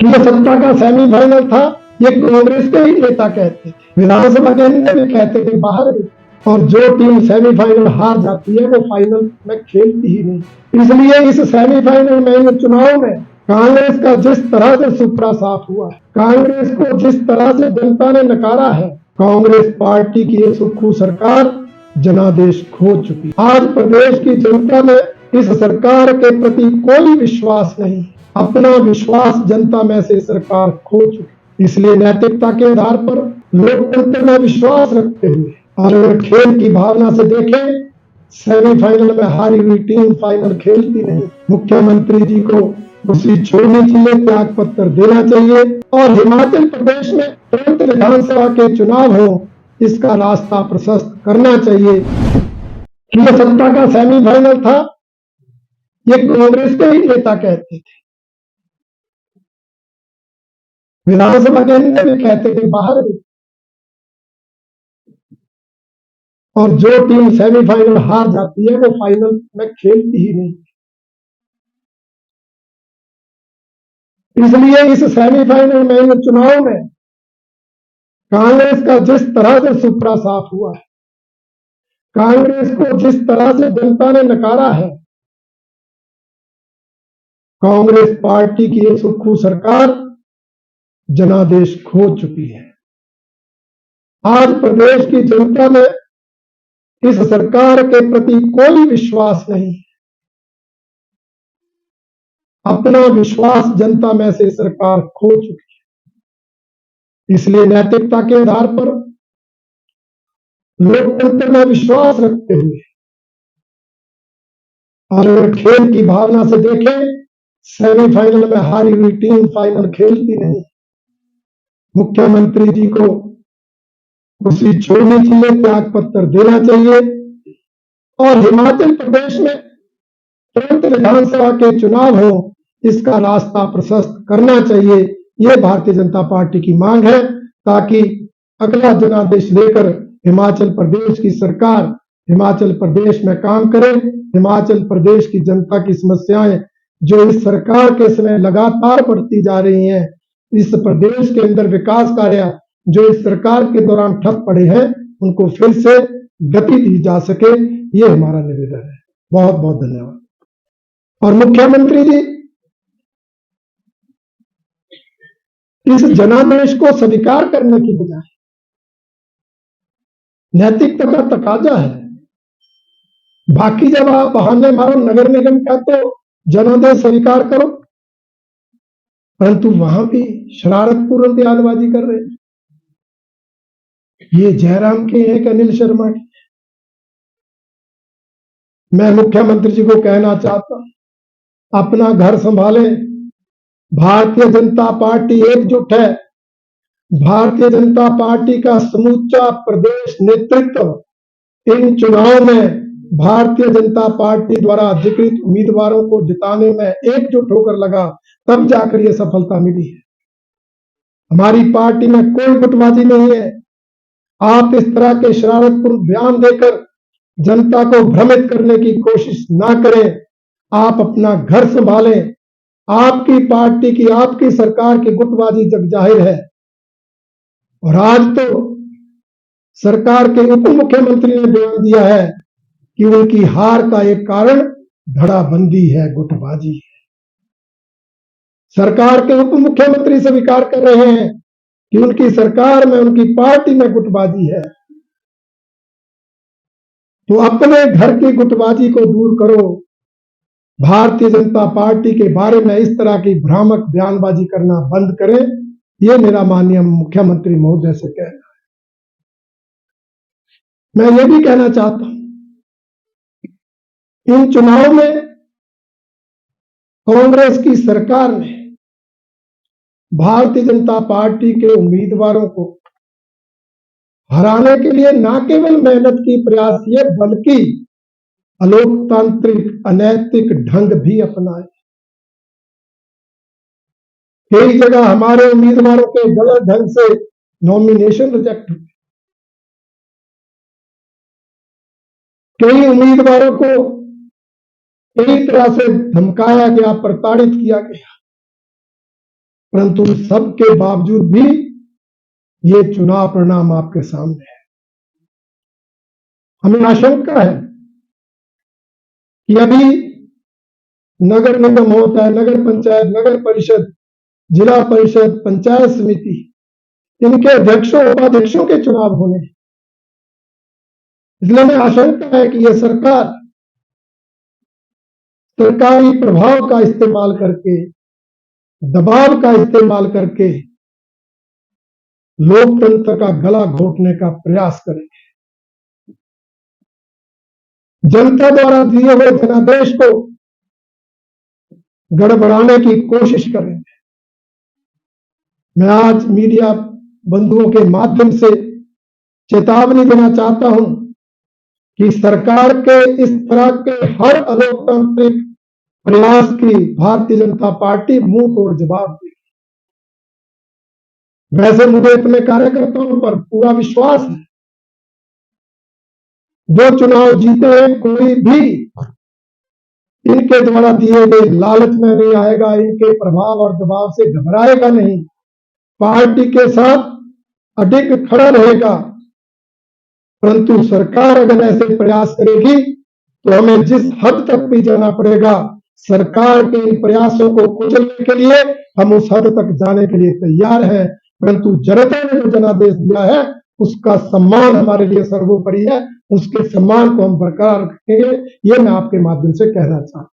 ये सत्ता का सेमीफाइनल था। ये कांग्रेस के ही नेता कहते थे, विधानसभा के अंदर भी कहते थे, बाहर भी। और जो टीम सेमीफाइनल हार जाती है वो फाइनल में खेलती ही नहीं। इसलिए इस सेमीफाइनल में, इन चुनाव में कांग्रेस का जिस तरह से सुपड़ा साफ हुआ है, कांग्रेस को जिस तरह से जनता ने नकारा है, कांग्रेस पार्टी की ये सुक्खू सरकार जनादेश खो चुकी। आज प्रदेश की जनता में इस सरकार के प्रति कोई विश्वास नहीं, अपना विश्वास जनता में से सरकार खो चुकी। इसलिए नैतिकता के आधार पर लोकतंत्र में विश्वास रखते हुए और अगर खेल की भावना से देखें, सेमीफाइनल में हारी हुई टीम फाइनल खेलती नहीं। मुख्यमंत्री जी को उसी छोड़नी चाहिए, त्याग पत्र देना चाहिए और हिमाचल प्रदेश में तुरंत विधानसभा के चुनाव हो, इसका रास्ता प्रशस्त करना चाहिए। ये सत्ता का सेमीफाइनल था। ये कांग्रेस के ही नेता कहते थे, विधानसभा के अंदर भी कहते थे, बाहर भी। और जो टीम सेमीफाइनल हार जाती है वो फाइनल में खेलती ही नहीं। इसलिए इस सेमीफाइनल में, इन चुनाव में कांग्रेस का जिस तरह से सुपड़ा साफ हुआ है, कांग्रेस को जिस तरह से जनता ने नकारा है, कांग्रेस पार्टी की ये सुक्खू सरकार जनादेश खो चुकी है। आज प्रदेश की जनता में इस सरकार के प्रति कोई विश्वास नहीं, अपना विश्वास जनता में से सरकार खो चुकी है। इसलिए नैतिकता के आधार पर लोकतंत्र में विश्वास रखते हुए और अगर खेल की भावना से देखें, सेमीफाइनल में हारी हुई टीम फाइनल खेलती नहीं। मुख्यमंत्री जी को उसी छोड़नी चाहिए, त्याग पत्र देना चाहिए और हिमाचल प्रदेश में तुरंत विधानसभा के चुनाव हो, इसका रास्ता प्रशस्त करना चाहिए। ये भारतीय जनता पार्टी की मांग है, ताकि अगला जनादेश लेकर हिमाचल प्रदेश की सरकार हिमाचल प्रदेश में काम करे। हिमाचल प्रदेश की जनता की समस्याएं जो इस सरकार के समय लगातार बढ़ती जा रही हैं, इस प्रदेश के अंदर विकास कार्य जो इस सरकार के दौरान ठप पड़े हैं, उनको फिर से गति दी जा सके, ये हमारा निवेदन है। बहुत बहुत धन्यवाद। और मुख्यमंत्री जी, इस जनादेश को स्वीकार करने की बजाय नैतिकता का तकाजा है। बाकी जब आप बहाने मारो नगर निगम का तो जनादेश स्वीकार करो, परंतु वहां भी शरारतपूर्ण बयानबाजी कर रहे हैं। ये जयराम के हैं कि अनिल शर्मा के? मैं मुख्यमंत्री जी को कहना चाहता हूं, अपना घर संभालें। भारतीय जनता पार्टी एकजुट है। भारतीय जनता पार्टी का समूचा प्रदेश नेतृत्व इन चुनाव में भारतीय जनता पार्टी द्वारा अधिकृत उम्मीदवारों को जिताने में एकजुट होकर लगा, तब जाकर यह सफलता मिली है। हमारी पार्टी में कोई गुटबाजी नहीं है। आप इस तरह के शरारतपूर्ण बयान देकर जनता को भ्रमित करने की कोशिश ना करें। आप अपना घर संभालें। आपकी पार्टी की, आपकी सरकार की गुटबाजी जग जाहिर है। और आज तो सरकार के उप मुख्यमंत्री ने बयान दिया है कि उनकी हार का एक कारण धड़ाबंदी है, गुटबाजी है। सरकार के उप मुख्यमंत्री स्वीकार कर रहे हैं कि उनकी सरकार में, उनकी पार्टी में गुटबाजी है। तो अपने घर की गुटबाजी को दूर करो। भारतीय जनता पार्टी के बारे में इस तरह की भ्रामक बयानबाजी करना बंद करें, यह मेरा माननीय मुख्यमंत्री महोदय से कहना है। मैं ये भी कहना चाहता हूं, इन चुनाव में कांग्रेस की सरकार ने भारतीय जनता पार्टी के उम्मीदवारों को हराने के लिए न केवल मेहनत की, प्रयास किए, बल्कि अलोकतांत्रिक, अनैतिक ढंग भी अपनाए। कई जगह हमारे उम्मीदवारों के गलत ढंग से नॉमिनेशन रिजेक्ट हुए। कई उम्मीदवारों को कई तरह से धमकाया गया, प्रताड़ित किया गया। परंतु सबके बावजूद भी ये चुनाव परिणाम आपके सामने है। हमें आशंका है कि अभी नगर निगम होता है, नगर पंचायत, नगर परिषद, जिला परिषद, पंचायत समिति, इनके अध्यक्षों उपाध्यक्षों के चुनाव होने। इसलिए हमें आशंका है कि यह सरकार सरकारी प्रभाव का इस्तेमाल करके, दबाव का इस्तेमाल करके लोकतंत्र का गला घोटने का प्रयास करेंगे। जनता द्वारा दिए हुए जनादेश को गड़बड़ाने की कोशिश करेंगे। मैं आज मीडिया बंधुओं के माध्यम से चेतावनी देना चाहता हूं कि सरकार के इस तरह के हर अलोकतांत्रिक प्रयास की भारतीय जनता पार्टी मुंह तोड़ जवाब देगी। वैसे मुझे अपने कार्यकर्ताओं पर पूरा विश्वास है। जो चुनाव जीते हैं, कोई भी इनके द्वारा दिए गए लालच में नहीं आएगा, इनके प्रभाव और दबाव से घबराएगा नहीं, पार्टी के साथ अडिग खड़ा रहेगा। परंतु सरकार अगर ऐसे प्रयास करेगी तो हमें जिस हद तक भी जाना पड़ेगा, सरकार के इन प्रयासों को कुचलने के लिए हम उस हद तक जाने के लिए तैयार हैं। परंतु जनता ने जो जनादेश दिया है उसका सम्मान हमारे लिए सर्वोपरि है, उसके सम्मान को हम बरकरार रखेंगे। ये मैं आपके माध्यम से कहना चाहता हूं।